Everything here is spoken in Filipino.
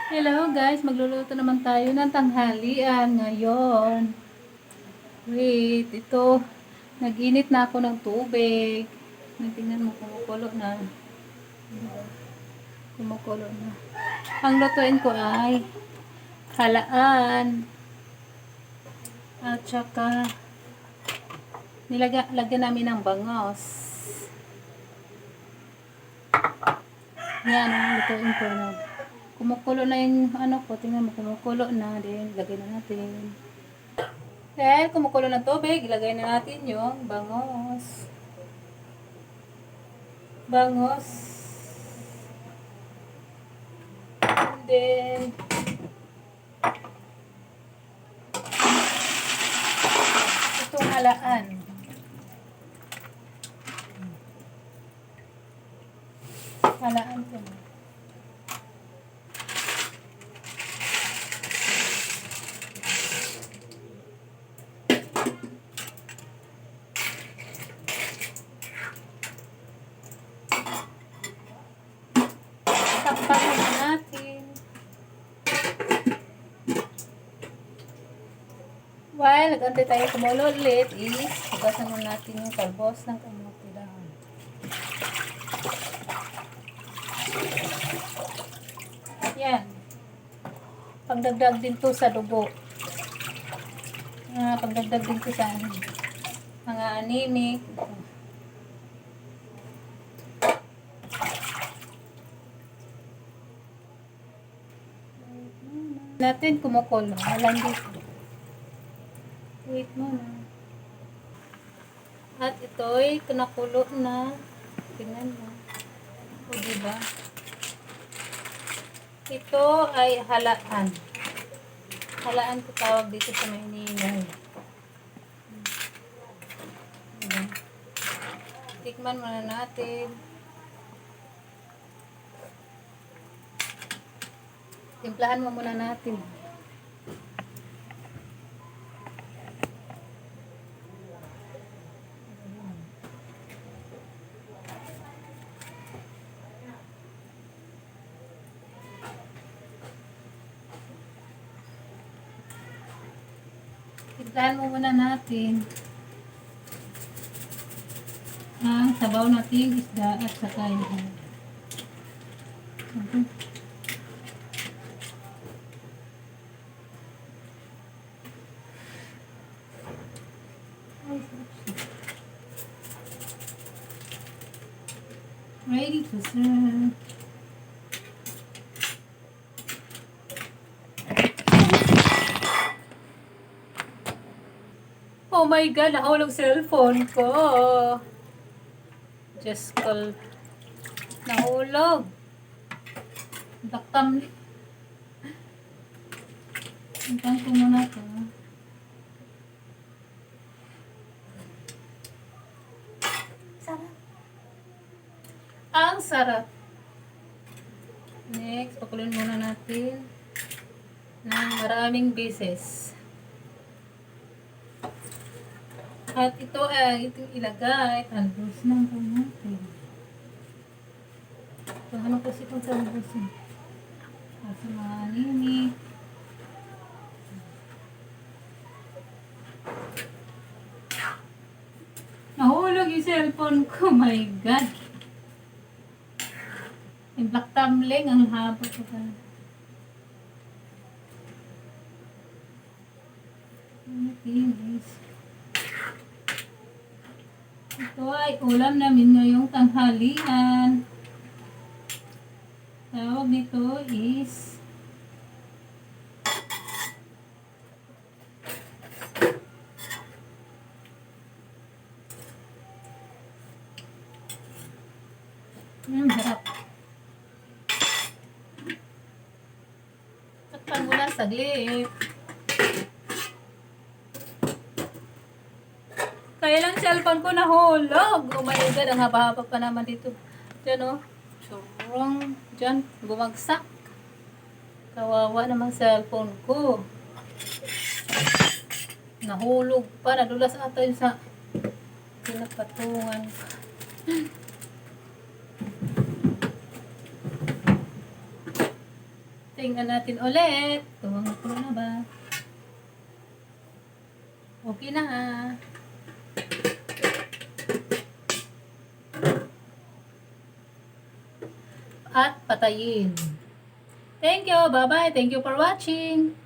Hello guys, magluluto naman tayo ng tanghalian ngayon. Wait, ito, nag-init na ako ng tubig. Tingnan mo, kumukulo na. Kumukulo na. Ang lutuin ko ay halaan. At saka, lagyan namin ng bangos. Yan, ang lutuin ko na. Kumukulo na yung ano ko, tingnan mo, kumukulo na. Then, lagyan na natin. Dahil kumukulo ng tubig, ilagay na natin yung bangos. Bangos. And then, itong halaan. Halaan ko na. Takpan na natin. While nag-antay tayo kumulo ulit is hugasan mo natin yung talbos ng kamote dahon. Yan. Pagdagdag din to sa dugo. Pagdagdag din to sa mga anemic. Natin kumukulo. Walang dito. Wait muna. At ito'y kinakulo na. Tingnan mo. O diba? Ito ay halaan. Halaan ko tawag dito sa Maynilay. Diba? Tikman muna natin. Timplahan mo muna natin. Timplahan mo muna natin ang sabaw nating isda at saka yung ready to serve. Oh my God, nahulog cellphone ko. Just call. Nahulog. Daktam. Intang ko muna to. Sarap. Ang sarap. Next, pakulin muna natin ng maraming beses. At ito ay itong ilagay talbos ng kamote. So, ano kasi itong talbos eh? Kasi mga anini. Nahulog yung cellphone ko. My God. Yung black tumbling. Ang haba ko pa. Ito ay ulam namin ngayong tanghalian. Tawag nito is harap. Takpan mo lang saglit. Kaya lang cellphone ko nahulog. Oh my God, ang haba-haba pa naman dito. Diyan o. Surong. Diyan, bumagsak. Kawawa naman cellphone ko. Nahulog pa. Nadulas ata yun sa pinapatungan. Tingnan natin ulit. Tuwang na ba? Okay na. At patayin. Thank you. Bye-bye. Thank you for watching.